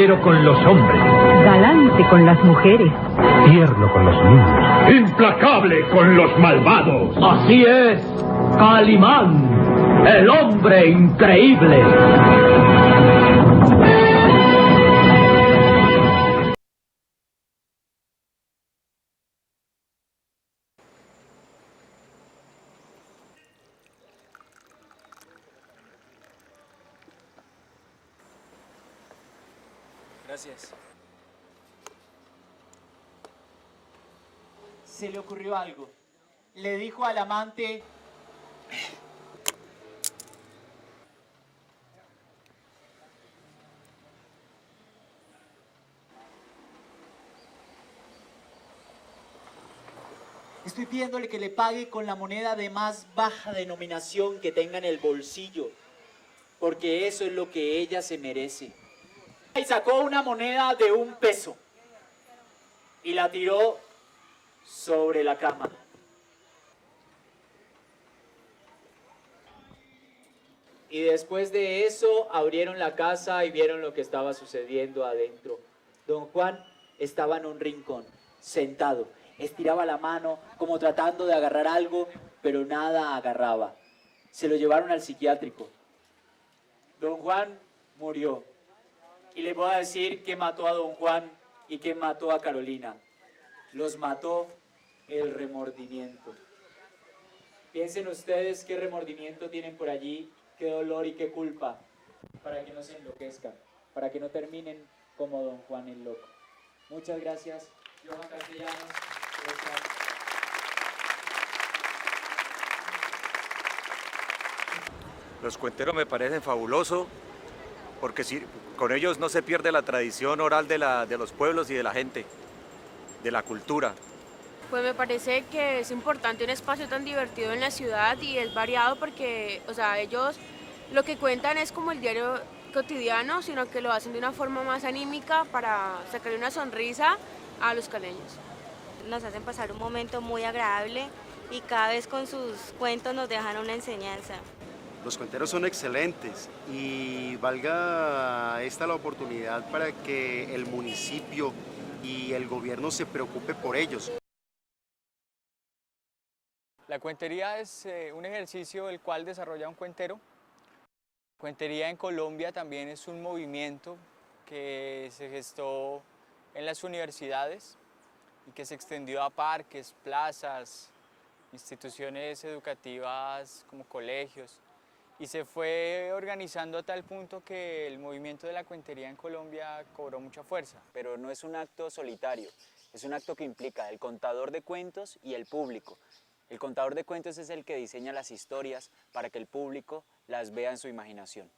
caballero con los hombres, galante con las mujeres, tierno con los niños, implacable con los malvados. Así es, Calimán, el hombre increíble. Gracias. Se le ocurrió algo. Le dijo al amante: estoy pidiéndole que le pague con la moneda de más baja denominación que tenga en el bolsillo, porque eso es lo que ella se merece. Y sacó una moneda de 1 peso y la tiró sobre la cama. Y después de eso abrieron la casa y vieron lo que estaba sucediendo adentro. Don Juan estaba en un rincón, sentado. Estiraba la mano como tratando de agarrar algo, pero nada agarraba. Se lo llevaron al psiquiátrico. Don Juan murió. Y les voy a decir quién mató a Don Juan y quién mató a Carolina. Los mató el remordimiento. Piensen ustedes qué remordimiento tienen por allí, qué dolor y qué culpa, para que no se enloquezcan, para que no terminen como Don Juan el Loco. Muchas gracias. Johan Castellanos. Los cuenteros me parecen fabulosos porque con ellos no se pierde la tradición oral de los pueblos y de la gente, de la cultura. Pues me parece que es importante un espacio tan divertido en la ciudad y es variado porque, o sea, ellos lo que cuentan es como el diario cotidiano, sino que lo hacen de una forma más anímica para sacarle una sonrisa a los caleños. Nos hacen pasar un momento muy agradable y cada vez con sus cuentos nos dejan una enseñanza. Los cuenteros son excelentes y valga esta la oportunidad para que el municipio y el gobierno se preocupe por ellos. La cuentería es un ejercicio el cual desarrolla un cuentero. Cuentería en Colombia también es un movimiento que se gestó en las universidades y que se extendió a parques, plazas, instituciones educativas como colegios. Y se fue organizando a tal punto que el movimiento de la cuentería en Colombia cobró mucha fuerza. Pero no es un acto solitario, es un acto que implica el contador de cuentos y el público. El contador de cuentos es el que diseña las historias para que el público las vea en su imaginación.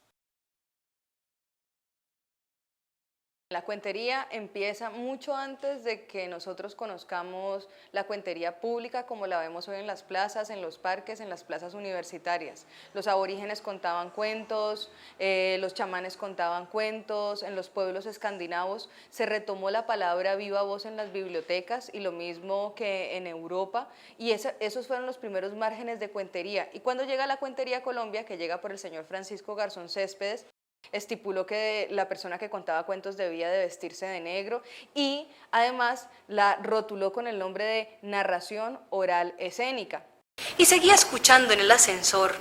La cuentería empieza mucho antes de que nosotros conozcamos la cuentería pública como la vemos hoy en las plazas, en los parques, en las plazas universitarias. Los aborígenes contaban cuentos, los chamanes contaban cuentos, en los pueblos escandinavos se retomó la palabra viva voz en las bibliotecas y lo mismo que en Europa, y esos fueron los primeros márgenes de cuentería. Y cuando llega la cuentería a Colombia, que llega por el señor Francisco Garzón Céspedes, estipuló que la persona que contaba cuentos debía de vestirse de negro y además la rotuló con el nombre de narración oral escénica. Y seguía escuchando en el ascensor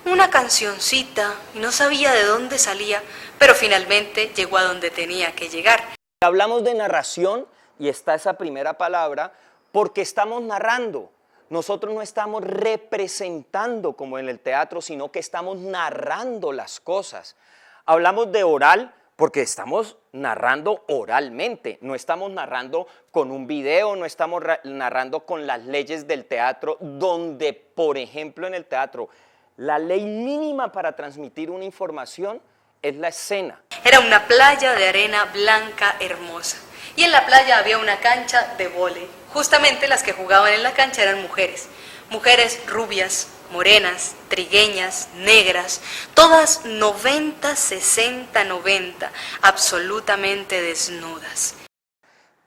una cancioncita y no sabía de dónde salía, pero finalmente llegó a donde tenía que llegar. Hablamos de narración y está esa primera palabra porque estamos narrando. Nosotros no estamos representando como en el teatro, sino que estamos narrando las cosas. Hablamos de oral porque estamos narrando oralmente, no estamos narrando con un video, no estamos narrando con las leyes del teatro, donde, por ejemplo, en el teatro, la ley mínima para transmitir una información es la escena. Era una playa de arena blanca hermosa y en la playa había una cancha de vóley. Justamente las que jugaban en la cancha eran mujeres, mujeres rubias, morenas, trigueñas, negras, todas 90, 60, 90, absolutamente desnudas.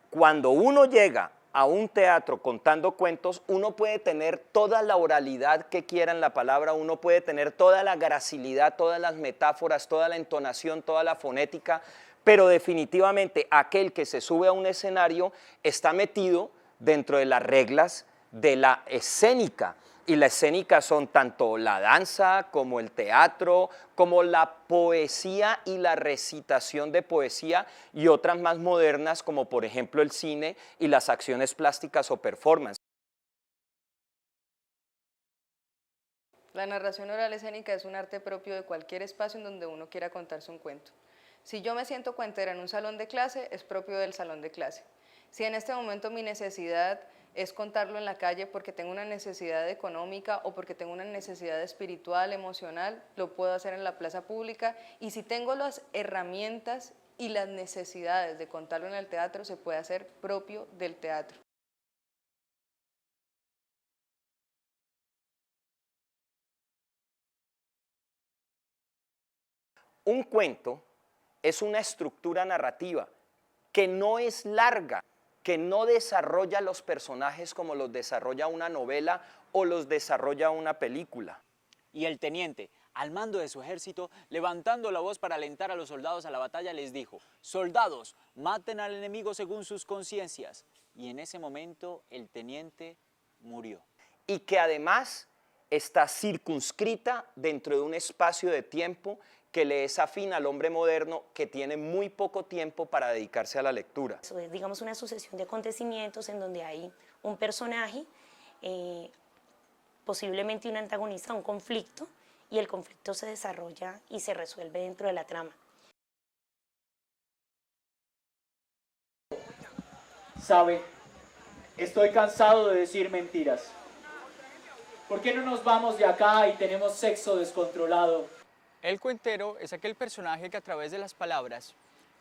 Cuando uno llega a un teatro contando cuentos, uno puede tener toda la oralidad que quiera en la palabra, uno puede tener toda la gracilidad, todas las metáforas, toda la entonación, toda la fonética, pero definitivamente aquel que se sube a un escenario está metido dentro de las reglas de la escénica. Y la escénica son tanto la danza como el teatro, como la poesía y la recitación de poesía y otras más modernas como por ejemplo el cine y las acciones plásticas o performance. La narración oral escénica es un arte propio de cualquier espacio en donde uno quiera contarse un cuento. Si yo me siento cuentera en un salón de clase, es propio del salón de clase. Si en este momento mi necesidad es contarlo en la calle porque tengo una necesidad económica o porque tengo una necesidad espiritual, emocional, lo puedo hacer en la plaza pública. Y si tengo las herramientas y las necesidades de contarlo en el teatro, se puede hacer propio del teatro. Un cuento es una estructura narrativa que no es larga, que no desarrolla los personajes como los desarrolla una novela o los desarrolla una película. Y el teniente, al mando de su ejército, levantando la voz para alentar a los soldados a la batalla, les dijo: «Soldados, maten al enemigo según sus conciencias». Y en ese momento el teniente murió. Y que además está circunscrita dentro de un espacio de tiempo que le es afín al hombre moderno que tiene muy poco tiempo para dedicarse a la lectura. Eso es, digamos, una sucesión de acontecimientos en donde hay un personaje, posiblemente un antagonista, un conflicto, y el conflicto se desarrolla y se resuelve dentro de la trama. Sabe, estoy cansado de decir mentiras. ¿Por qué no nos vamos de acá y tenemos sexo descontrolado? El cuentero es aquel personaje que a través de las palabras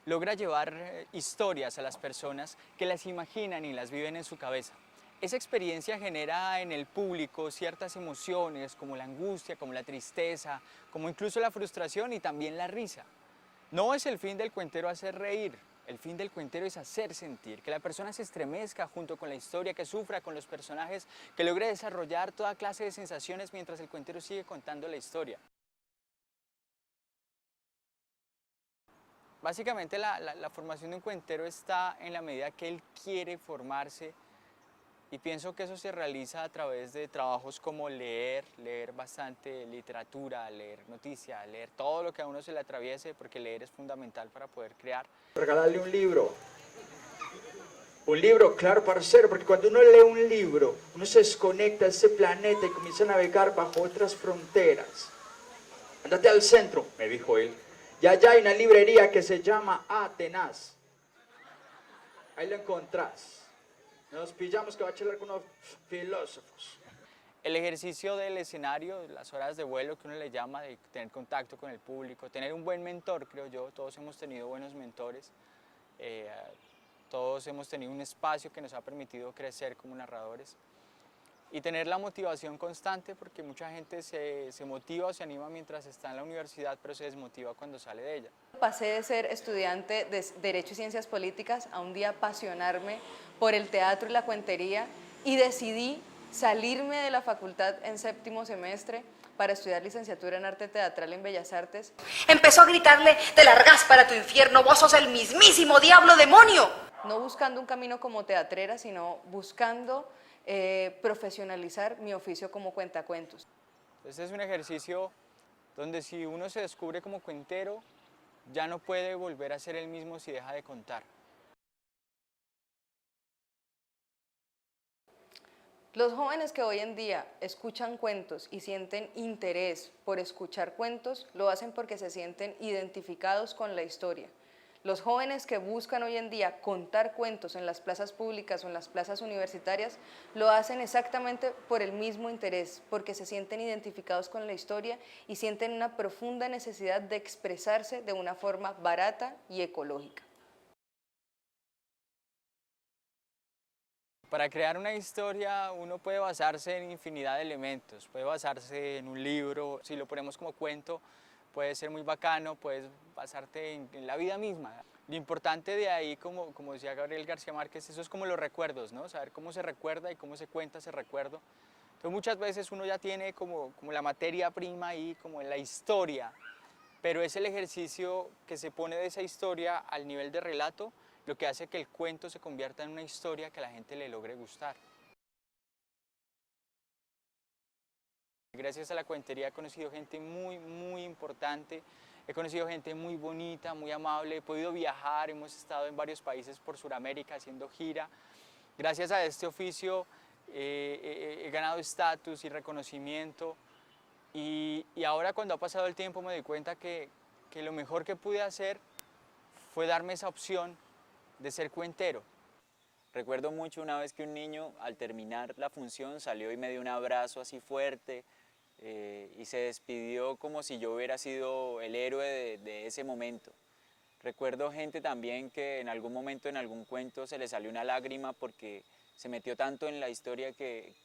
logra llevar historias a las personas que las imaginan y las viven en su cabeza. Esa experiencia genera en el público ciertas emociones como la angustia, como la tristeza, como incluso la frustración y también la risa. No es el fin del cuentero hacer reír, el fin del cuentero es hacer sentir, que la persona se estremezca junto con la historia, que sufra con los personajes, que logre desarrollar toda clase de sensaciones mientras el cuentero sigue contando la historia. Básicamente la formación de un cuentero está en la medida que él quiere formarse, y pienso que eso se realiza a través de trabajos como leer bastante literatura, leer noticias, leer todo lo que a uno se le atraviese, porque leer es fundamental para poder crear. Regalarle un libro, claro, parcero, porque cuando uno lee un libro, uno se desconecta de ese planeta y comienza a navegar bajo otras fronteras. Andate al centro, me dijo él. Y allá hay una librería que se llama Atenas. Ahí lo encontrás. Nos pillamos que va a charlar con unos filósofos. El ejercicio del escenario, las horas de vuelo que uno le llama, de tener contacto con el público, tener un buen mentor, creo yo. Todos hemos tenido buenos mentores. Todos hemos tenido un espacio que nos ha permitido crecer como narradores. Y tener la motivación constante, porque mucha gente se motiva o se anima mientras está en la universidad, pero se desmotiva cuando sale de ella. Pasé de ser estudiante de Derecho y Ciencias Políticas a un día apasionarme por el teatro y la cuentería, y decidí salirme de la facultad en séptimo semestre para estudiar licenciatura en Arte Teatral en Bellas Artes. Empezó a gritarle: «Te largas para tu infierno, vos sos el mismísimo diablo demonio». No buscando un camino como teatrera, sino buscando profesionalizar mi oficio como cuentacuentos. Entonces es un ejercicio donde si uno se descubre como cuentero, ya no puede volver a ser el mismo si deja de contar. Los jóvenes que hoy en día escuchan cuentos y sienten interés por escuchar cuentos, lo hacen porque se sienten identificados con la historia. Los jóvenes que buscan hoy en día contar cuentos en las plazas públicas o en las plazas universitarias, lo hacen exactamente por el mismo interés, porque se sienten identificados con la historia y sienten una profunda necesidad de expresarse de una forma barata y ecológica. Para crear una historia uno puede basarse en infinidad de elementos, puede basarse en un libro, si lo ponemos como cuento, puede ser muy bacano, puedes basarte en la vida misma. Lo importante de ahí, como decía Gabriel García Márquez, eso es como los recuerdos, ¿no? Saber cómo se recuerda y cómo se cuenta ese recuerdo. Entonces muchas veces uno ya tiene como la materia prima ahí, como la historia, pero es el ejercicio que se pone de esa historia al nivel de relato lo que hace que el cuento se convierta en una historia que a la gente le logre gustar. Gracias a la cuentería he conocido gente muy importante, he conocido gente muy bonita, muy amable, he podido viajar, hemos estado en varios países por Sudamérica haciendo gira. Gracias a este oficio he ganado estatus y reconocimiento y ahora cuando ha pasado el tiempo me doy cuenta que lo mejor que pude hacer fue darme esa opción de ser cuentero. Recuerdo mucho una vez que un niño al terminar la función salió y me dio un abrazo así fuerte y se despidió como si yo hubiera sido el héroe de ese momento. Recuerdo gente también que en algún momento en algún cuento se le salió una lágrima porque se metió tanto en la historia que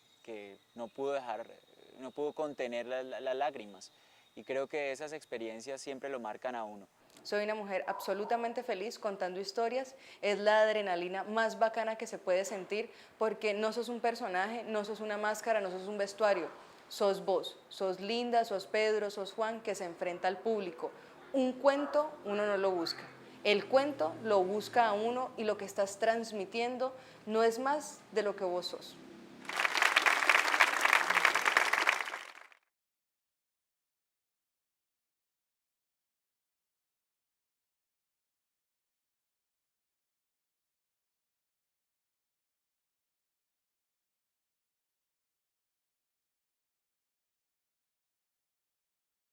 no pudo contener las lágrimas. Y creo que esas experiencias siempre lo marcan a uno. Soy una mujer absolutamente feliz contando historias, es la adrenalina más bacana que se puede sentir porque no sos un personaje, no sos una máscara, no sos un vestuario, sos vos, sos Linda, sos Pedro, sos Juan que se enfrenta al público. Un cuento uno no lo busca, el cuento lo busca a uno y lo que estás transmitiendo no es más de lo que vos sos.